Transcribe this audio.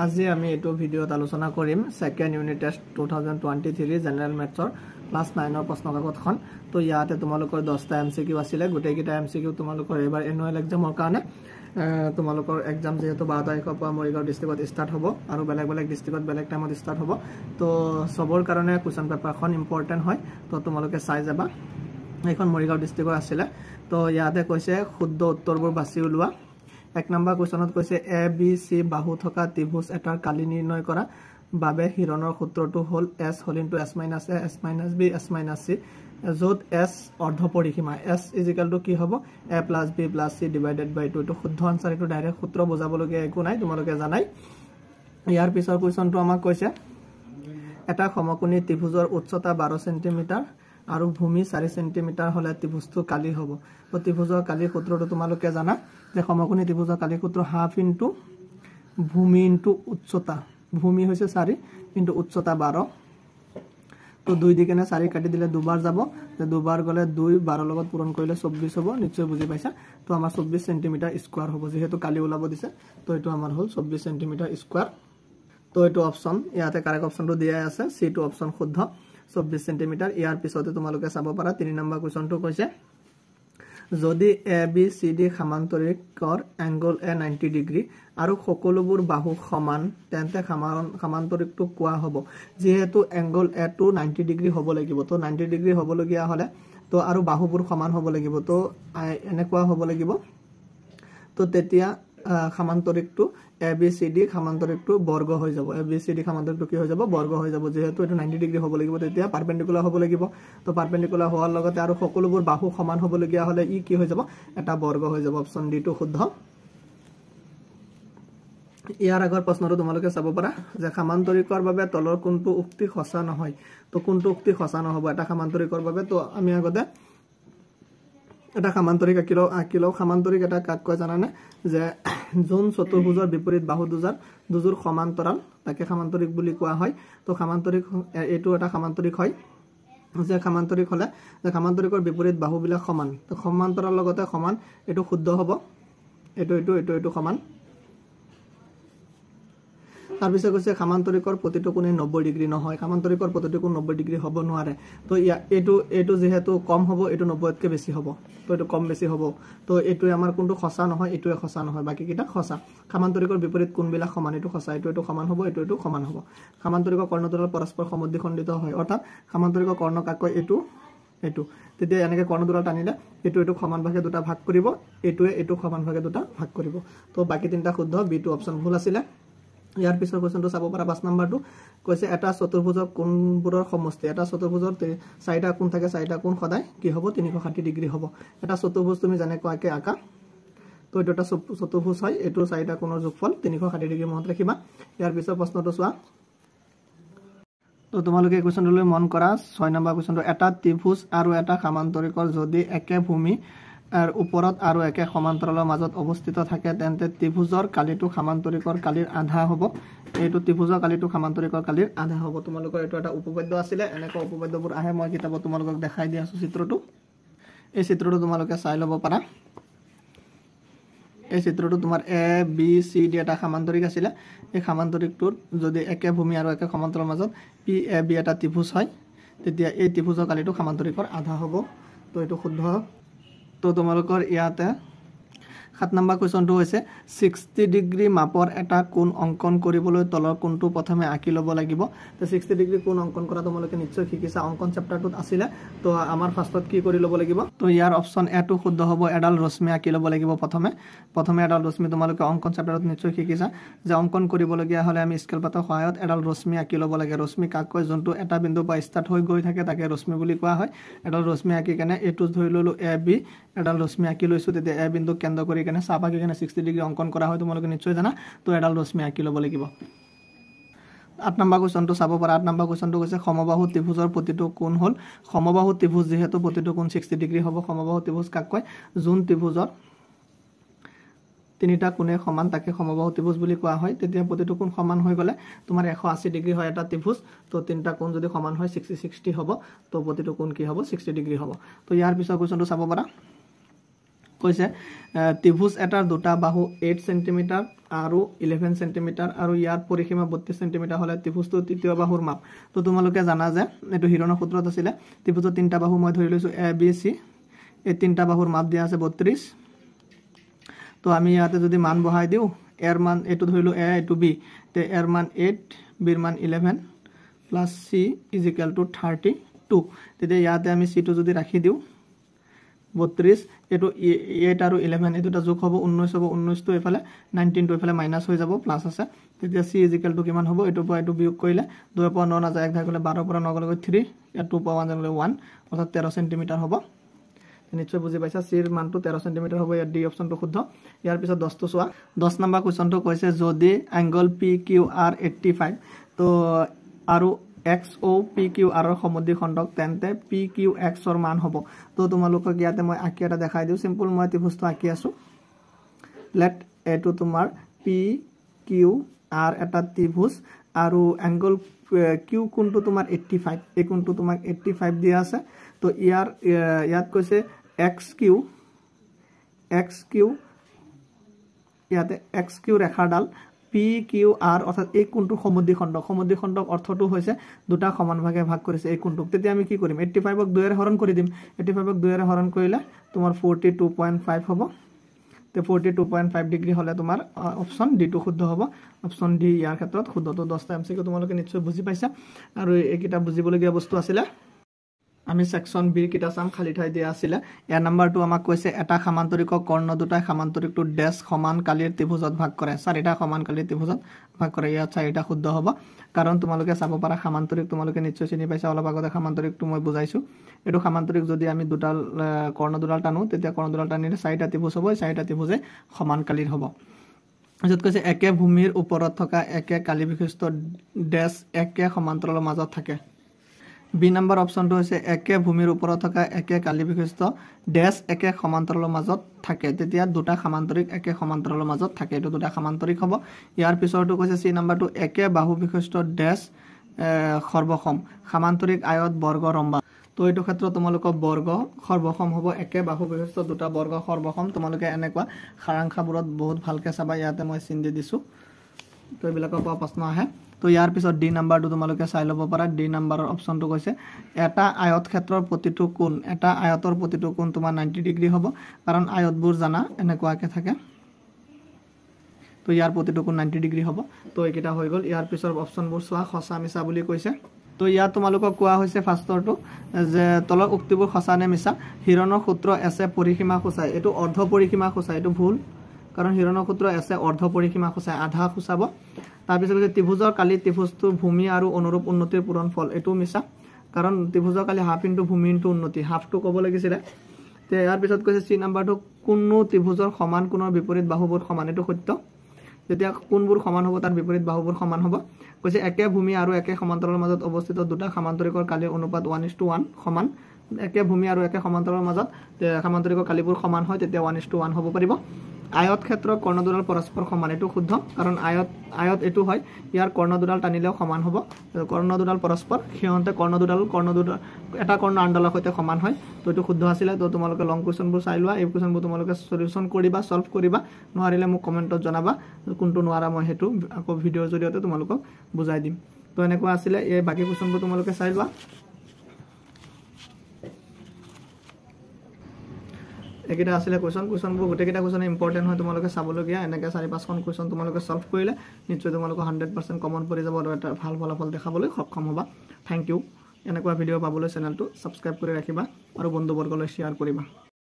আজি আমি এটো ভিডিওত আলোচনা কৰিম সেকেন্ড ইউনিট টেষ্ট 2023 জেনাৰেল মেথছৰ ক্লাস 9 ৰ প্ৰশ্ন কাকতখন তো ইয়াতে তোমালোকৰ 10টা এমসিকিউ আছিল গোটেইকিটা এমসিকিউ তোমালোকৰ এবাৰ এনুৱেল এক্সামৰ কাৰণে তোমালোকৰ এক্সাম যেহেতু 12 তাৰিখৰ পৰা মৰিগাঁও ডিস্ট্ৰিক্টত স্টাৰ্ট হ'ব আৰু বেলেগ বেলেগ ডিস্ট্ৰিক্টত বেলেগ টাইমত স্টাৰ্ট হ'ব তো সবৰ কাৰণে কোৱেশ্চন পেপাৰখন ইম্পৰ্টেন্ট হয় তো তোমালোকে চাই যাবা এখন মৰিগাঁও ডিস্ট্ৰিক্টৰ আছিল তো ইয়াতে কৈছে শুদ্ধ উত্তৰবোৰ বাছি উলোৱা এক নম্বৰ কোৱেশ্চনত কৈছে এ বি সি বাহু থকা ত্ৰিভুজ এটাৰ কালি নিৰ্ণয় কৰা বাবে হিৰণৰ সূত্ৰটো হল s hall into s minus a s minus b s minus c যত s অৰ্ধ পৰিসীমা s কি হ'ব a plus b plus c divided by 2 তো শুদ্ধ আনসাৰ এটো ডাইৰেক্ট সূত্ৰ বুজাবলগীয়া একো নাই তোমালোকে জানাই ইয়াৰ পিছৰ কোৱেশ্চনটো আমাক কৈছে এটা সমকোণী ত্ৰিভুজৰ উচ্চতা 12 সেন্টিমিটাৰ আৰু ভূমি 4 সেন্টিমিটাৰ হলে ত্ৰিভুজটো কালি হ'ব তো ত্ৰিভুজৰ কালি সূত্ৰটো তোমালোকে জানা যে সমকোণী ত্ৰিভুজৰ কালি সূত্ৰ হাফ ইনটু ভূমি ইনটু উচ্চতা ভূমি হৈছে 4 ইনটু উচ্চতা 12 তো 2 দিকেনে 4 কাটি দিলে দুবাৰ যাব যে দুবাৰ গলে 2 12 লগত পূৰণ কৰিলে 24 হ'ব নিশ্চয় বুজি পাইছা তো আমাৰ 24 সেন্টিমিটাৰ স্কয়াৰ হ'ব যেহেতু কালি ওলাব দিছে তো এটো আমাৰ হল 24 সেন্টিমিটাৰ স্কয়াৰ তো এটো অপচন ইয়াতে কাৰেক্ট অপচনটো দিয়া আছে সি টু অপচন শুদ্ধ 24 সেন্টিমিটাৰ ইয়াৰ পিছতে তোমালোকে চাব পাৰা 3 নম্বৰ কোৱেশ্চনটো কৈছে যদি এ বি সি ডি সমান্তৰিকৰ এংগল এ 90 ডিগ্ৰী আৰু সকলোবোৰ বাহু সমান তেন্তে সমান্তৰিকটো কোৱা হ'ব যেহেতু এংগল এ টু 90 ডিগ্ৰী হ'ব লাগিব তো 90 ডিগ্ৰী হ'ব লগিয়া হলে তো আৰু বাহুবোৰ সমান হ'ব লাগিব তো এনেকুৱা হ'ব লাগিব তো তেতিয়া সমান্তৰিকটো এ বি সি ডি সমান্তৰিকটো বৰ্গ হৈ যাব এ বি সি ডি সমান্তৰিকটো কি হৈ যাব বৰ্গ হৈ যাব যেহেতু এটো 90 ডিগ্ৰী হ'ব লাগিব তেতিয়া পাৰপেন্ডিকুলাৰ হ'ব লাগিব তো পাৰপেন্ডিকুলাৰ হোৱাৰ লগতে আৰু সকলোবোৰ বাহু সমান হ'ব লগিয়া হলে ই কি হৈ যাব এটা বৰ্গ হৈ যাব অপচন ডি টো শুদ্ধ ইয়াৰ আগৰ প্ৰশ্নটো তোমালোকে চাব পাৰা যে সমান্তৰিকৰ বাবে তলৰ কোনটো উক্তি সঁচা নহয় তো কোনটো উক্তি সঁচা নহব এটা সমান্তৰিকৰ বাবে তো আমি আগতে এটা সমান্তৰিক আকিলো সমান্তৰিক এটা কাক কয় জানানে যে যোন চতুৰ্ভুজৰ বিপৰীত বাহু দুজোৰ সমান্তৰাল তাকে সমান্তৰিক বুলি কোৱা হয় তো সমান্তৰিক এটো এটা সমান্তৰিক হয় যে সমান্তৰিক হলে যে সমান্তৰিকৰ বিপৰীত বাহুবিলাক সমান তো সমান্তৰাল লগতে সমান এটো শুদ্ধ হ'ব এটো সমান তাৰ পিছত কৈছে সমান্তৰিকৰ প্ৰতিটো কোণে 90 ডিগ্ৰী নহয় সমান্তৰিকৰ প্ৰতিটো কোণ 90 ডিগ্ৰী হ'ব নোৱাৰে তো এটো যেহেতু কম হ'ব এটো 90 তকৈ বেছি হ'ব তো এটো কম বেছি হ'ব তো এটো আমাৰ কোনটো খসা নহয় এটোৱে খসা নহয় বাকি কিটা খসা সমান্তৰিকৰ বিপৰীত কোণবিলাক সমান এটো খসা এটো সমান হ'ব এটো সমান হ'ব সমান্তৰিকৰ কৰ্ণদ্বয় পৰস্পৰ সমদ্বিখণ্ডিত হয় অৰ্থাৎ সমান্তৰিকৰ কৰ্ণ কাক কয় এটো তেতিয়া এনেকে কৰ্ণদ্বয় টানিলে এটো সমান ভাগে দুটা ভাগ কৰিব এটো সমান ভাগে দুটা ভাগ কৰিব তো বাকি তিনটা শুদ্ধ বি টু অপচন ভুল আছিল ইয়াৰ পিছৰ কোৱেশ্চনটো চাব পাৰা 5 নম্বৰটো কৈছে এটা চতুৰ্ভুজৰ কোণবোৰৰ সমষ্টি এটা চতুৰ্ভুজৰ চাৰিটা কোণ থাকে চাৰিটা কোণ সদায় কি হ'ব 360 ডিগ্ৰী হ'ব এটা চতুৰ্ভুজ তুমি জানে কোৱাকে আকা তো এটা চতুৰ্ভুজ হয় এটো চাৰিটা কোণৰ যোগফল 360 ডিগ্ৰী মনত ৰাখিবা ইয়াৰ পিছৰ প্ৰশ্নটো চোৱা তো তোমালোকে কোৱেশ্চনলৈ মন কৰা 6 নম্বৰ কোৱেশ্চনটো এটা ত্ৰিভুজ আৰু এটা সমান্তৰিকৰ যদি একে ভূমি আৰ উপৰত আৰু একে সমান্তৰালৰ মাজত অৱস্থিত থাকে তেন্তে ত্ৰিভুজৰ কালিটো সমান্তৰিকৰ কালিৰ আধা হ'ব এইটো ত্ৰিভুজৰ কালিটো সমান্তৰিকৰ কালিৰ আধা হ'ব তোমালোকৰ এটো এটা উপপাদ্য আছিল এনেকৈ উপপাদ্যবোৰ আহে মই কিতাপত তোমালোকক দেখাই দি আছো চিত্ৰটো এই চিত্ৰটো তোমালোকে চাই ল'ব পাৰা এই চিত্ৰটো তোমাৰ এ বি সি ডি এটা সমান্তৰিক আছিল এই সমান্তৰিকটোৰ যদি একে ভূমি আৰু একে সমান্তৰালৰ মাজত পি এ বি এটা ত্ৰিভুজ হয় তেতিয়া এই ত্ৰিভুজৰ কালিটো সমান্তৰিকৰ আধা হ'ব তো এটো শুদ্ধ তো তোমালোকৰ ইয়াতে 7 নম্বৰ কোৱেশ্চনটো হৈছে 60 ডিগ্ৰী মাপৰ এটা কোণ অঙ্কন কৰিবলৈ তলৰ কোণটো প্ৰথমে আঁকি ল'ব লাগিব তো 60 ডিগ্ৰী কোণ অঙ্কন কৰা তোমালোকে নিশ্চয় শিকিছা অঙ্কন চেপ্টাৰটোত আছিল তো আমাৰ ফাৰ্ষ্টত কি কৰি ল'ব লাগিব তো ইয়াৰ অপচন এ টো শুদ্ধ হ'ব এডাল ৰশ্মি আঁকি ল'ব লাগিব প্ৰথমে এডাল ৰশ্মি তোমালোকে অঙ্কন চেপ্টাৰত নিশ্চয় শিকিছা যে অঙ্কন কৰিবলগীয়া হলে আমি স্কেল পাতৰ সহায়ত এডাল ৰশ্মি আঁকি ল'ব লাগে ৰশ্মি কাক কয় যোনটো এটা বিন্দু পৰা ষ্টাৰ্ট হৈ গৈ থাকে তাকে ৰশ্মি বুলি কোৱা হয় এডাল ৰশ্মি আঁকি কেনে এটো ধৰি ললো এ বি এডাল ৰশ্মি আঁকি লৈছো তেতিয়া এ বিন্দু কেন্দ্ৰ কৰি কেনে চাপ আঁকি কেনে 60 ডিগ্ৰী অঙ্কন কৰা হয় তোমালোকে নিশ্চয় জানা তো এডাল ৰশ্মি আঁকি ল'ব লাগিব 8 নম্বৰ কোৱেশ্চনটো চাব পাৰা 8 নম্বৰ কোৱেশ্চনটো কৈছে সমবাহু ত্ৰিভুজৰ প্ৰতিটো কোণ হল সমবাহু ত্ৰিভুজ যেহেতু প্ৰতিটো কোণ 60 ডিগ্ৰী হ'ব সমবাহু ত্ৰিভুজ কাক কয় যোন ত্ৰিভুজৰ তিনিটা কোণে সমান তাকে সমবাহু ত্ৰিভুজ বুলি কোৱা হয় তেতিয়া প্ৰতিটো কোণ সমান হৈ গলে তোমাৰ 180 ডিগ্ৰী হয় এটা ত্ৰিভুজ তো তিনিটা কোণ যদি সমান হয় 60 হ'ব তো প্ৰতিটো কোণ কি হ'ব 60 ডিগ্ৰী হ'ব তো ইয়াৰ পিছৰ কোৱেশ্চনটো চাব পাৰা কৈছে ত্ৰিভুজ এটাৰ দুটা বাহু 8 সেন্টিমিটাৰ আৰু 11 সেন্টিমিটাৰ আৰু ইয়াৰ পৰিসীমা 32 সেন্টিমিটাৰ হলে ত্ৰিভুজটো তৃতীয় বাহুৰ মাপ তো তোমালোকে জানা যে এটো হিৰণৰ সূত্ৰত আছিল ত্ৰিভুজৰ তিনটা বাহু মই ধৰি লৈছো এ বি সি এই তিনটা বাহুৰ মাপ দিয়া আছে 32 তো আমি ইয়াতে যদি মান বহাই দিও এৰ মান এটো ধৰিলো এ এটো বি তে এৰ মান 8 বিৰ মান 11 plus C is equal to 32 তেতিয়া ইয়াতে আমি সি টো যদি ৰাখি দিও 32 এটো 8 আৰু 11 এটোটা যোগ হ'ব 19 হ'ব 19 টো এফালে 19 টো এফালে মাইনাস হৈ যাব প্লাস আছে তেতিয়া c ইজ ইকুয়াল টু কিমান হ'ব এটো পৰা এটো বিয়োগ কৰিলে 2 পৰা 9 না যায় এক ভাগ গলে 12 পৰা 9 গলে 3 ইয়াত 2 পৰা 1 গলে 1 অৰ্থাৎ 13 সেন্টিমিটাৰ হ'ব নিশ্চয় বুজি পাইছা c এৰ মানটো 13 সেন্টিমিটাৰ হ'ব ইয়াত ডি অপচনটো শুদ্ধ ইয়াৰ পিছত 10 টো চোৱা 10 নম্বৰ কোৱেশ্চনটো কৈছে যদি এংগল PQR 85 তো আৰু XO PQR ৰ সমদ্বিখণ্ডক তেন্তে PQX ৰ মান হ'ব তো তোমালোকক ইয়াতে মই আকি এটা দেখাই দিও সিম্পল মই ত্ৰিভুজটো আকি আছো লেট এটো তোমাৰ PQR এটা ত্ৰিভুজ আৰু এংগল Q কোনটো তোমাৰ 85 এই কোনটো তোমাক 85 দিয়া আছে তো ইয়াত কৈছে XQ ইয়াতে XQ ৰেখাডাল PQR অৰ্থাৎ এই কোণটো সমদ্বিখণ্ডক অৰ্থটো হৈছে দুটা সমান ভাগে ভাগ কৰিছে এই কোণটোক তেতিয়া আমি কি কৰিম 85 ক 2 এৰে হৰণ কৰি দিম 85 ক 2 এৰে হৰণ কৰিলে তোমাৰ 42.5 হ'ব তে 42.5 ডিগ্ৰী হলে তোমাৰ অপচন ডি টো শুদ্ধ হ'ব অপচন ডি ইয়াৰ ক্ষেত্ৰত শুদ্ধ তো 10টা এমসিকিউ তোমালোকে নিশ্চয় বুজি পাইছা আৰু এইকিটা বুজিবলগীয়া বস্তু আছিল আমি সেকশন বি কিটা সাম খালি ঠাই দিয়া আছিল এ নাম্বাৰটো আমাক কৈছে এটা সমান্তৰিক কৰ্ণ দুটাই সমান্তৰিকটো ড্যাশ সমান কালিৰ ত্ৰিভুজত ভাগ কৰে চাৰিটা সমান কালিৰ ত্ৰিভুজত ভাগ কৰে ইয়াত চাৰিটা শুদ্ধ হ'ব কাৰণ তোমালোকে চাব পাৰা সমান্তৰিক তোমালোকে নিশ্চয় চিনি পাইছা অলপ আগতে সমান্তৰিকটো মই বুজাইছো এটো সমান্তৰিক যদি আমি দুটাল কৰ্ণ দুটাল টানো তেতিয়া কৰ্ণ দুটাল টানিলে চাৰিটা ত্ৰিভুজ হ'ব চাৰিটা ত্ৰিভুজে সমান কালিৰ হ'ব যত কৈছে একে ভূমিৰ ওপৰত থকা একে কালি বিশিষ্ট ড্যাশ একে সমান্তৰালৰ মাজত থাকে বি নম্বৰ অপচনটো হৈছে একে ভূমিৰ ওপৰত থকা একে কালি বিশিষ্ট ড্যাশ একে সমান্তৰালৰ মাজত থাকে তেতিয়া দুটা সমান্তৰিক একে সমান্তৰালৰ মাজত থাকে এটো দুটা সমান্তৰিক হ'ব ইয়াৰ পিছৰটো কৈছে সি নম্বৰটো একে বাহু বিশিষ্ট ড্যাশ সৰ্বসম সমান্তৰিক আয়ত বৰ্গ ৰম্বা তো এটো ক্ষেত্ৰত তোমালোক বৰ্গ সৰ্বসম হ'ব একে বাহু বিশিষ্ট দুটা বৰ্গ সৰ্বসম তোমালোকে এনেকুৱা সাৰাংশবোৰত বহুত ভালকে চাবা ইয়াতে মই চিন দি দিছো তো এইবিলাকৰ পৰা প্ৰশ্ন আহে তো ইয়াৰ পিছত ডি নম্বৰটো তোমালোকে চাই লব পাৰা ডি নম্বৰৰ অপচনটো কৈছে এটা আয়ত ক্ষেত্ৰৰ প্ৰতিটো কোণ এটা আয়তৰ প্ৰতিটো কোণ তোমাৰ 90 ডিগ্ৰী হ'ব কাৰণ আয়তবোৰ জানা এনেকুৱাকে থাকে তো ইয়াৰ প্ৰতিটো কোণ 90 ডিগ্ৰী হ'ব তো এইকিটা হৈ গল ইয়াৰ পিছৰ অপচনবোৰ চোৱা খসা মিছা বুলি কৈছে তো ইয়াত তোমালোকক কোৱা হৈছে ফাৰ্ষ্টৰটো যে তলৰ উক্তিবোৰ খসা নে মিছা হিৰণৰ সূত্ৰ এছে পৰিসীমা খুচাই এটো অৰ্ধ পৰিসীমা খুচাই এটো ভুল কাৰণ হিৰণৰ সূত্ৰ এছে অৰ্ধ পৰিসীমা খুচাই আধা খুচাব তাৰ পিছত ত্ৰিভুজৰ কালি ত্ৰিভুজটো ভূমি আৰু অনুৰূপ উন্নতিৰ পূৰণ ফল এটো মিছা কাৰণ ত্ৰিভুজৰ কালি হাফ ইনটু ভূমি ইনটু উন্নতি হাফটো ক'ব লাগিছিল তে ইয়াৰ পিছত কৈছে সি নম্বৰটো কোনো ত্ৰিভুজৰ সমান কোণৰ বিপৰীত বাহুবোৰ সমান এটো সত্য যেতিয়া কোণবোৰ সমান হ'ব তাৰ বিপৰীত বাহুবোৰ সমান হ'ব কৈছে একে ভূমি আৰু একে সমান্তৰালৰ মাজত অৱস্থিত দুটা সমান্তৰিকৰ কালিৰ অনুপাত 1:1 সমান একে ভূমি আৰু একে সমান্তৰালৰ মাজত সমান্তৰিকৰ কালিবোৰ সমান হয় তেতিয়া 1:1 হ'ব পাৰিব আয়ত ক্ষেত্ৰৰ কৰ্ণ দুডাল পৰস্পৰ সমান এটো শুদ্ধ কাৰণ আয়ত এটো হয় ইয়াৰ কৰ্ণ দুডাল টানিলেও সমান হ'ব কৰ্ণ দুডাল পৰস্পৰ হিয়ন্তে কৰ্ণ দুডাল এটা কৰ্ণ আণ্ডালৰ সৈতে সমান হয় তো এটো শুদ্ধ আছিল তো তোমালোকে লং কোৱেশ্চনবোৰ চাই লোৱা এই কোৱেশ্চনবোৰ তোমালোকে সলিউশন কৰিবা সলভ কৰিবা নোৱাৰিলে মোক কমেন্টত জনাবা কোনটো নোৱাৰা মই হেতু আকৌ ভিডিওৰ জৰিয়তে তোমালোকক বুজাই দিম তো এনেকুৱা আছিল এই বাকি কোৱেশ্চনবোৰ তোমালোকে চাই লোৱা একিটা আসলে কোৱেশ্চনবোৰ গোটেকিটা কোৱেশ্চন ইম্পৰ্টেন্ট হয় তোমালোকে চাবলগীয়া এনেকে 4-5খন কোৱেশ্চন তোমালোকে সলভ কৰিলে নিশ্চয় তোমালোকে 100% কমন পৰি যাব আৰু এটা ভাল ফলাফল দেখাবলৈ সক্ষম হ'বা থ্যাংক ইউ এনেকুৱা ভিডিও পাবলৈ চেনেলটো সাবস্ক্ৰাইব কৰি ৰাখিবা আৰু বন্ধুবৰ্গলৈ শেয়াৰ কৰিবা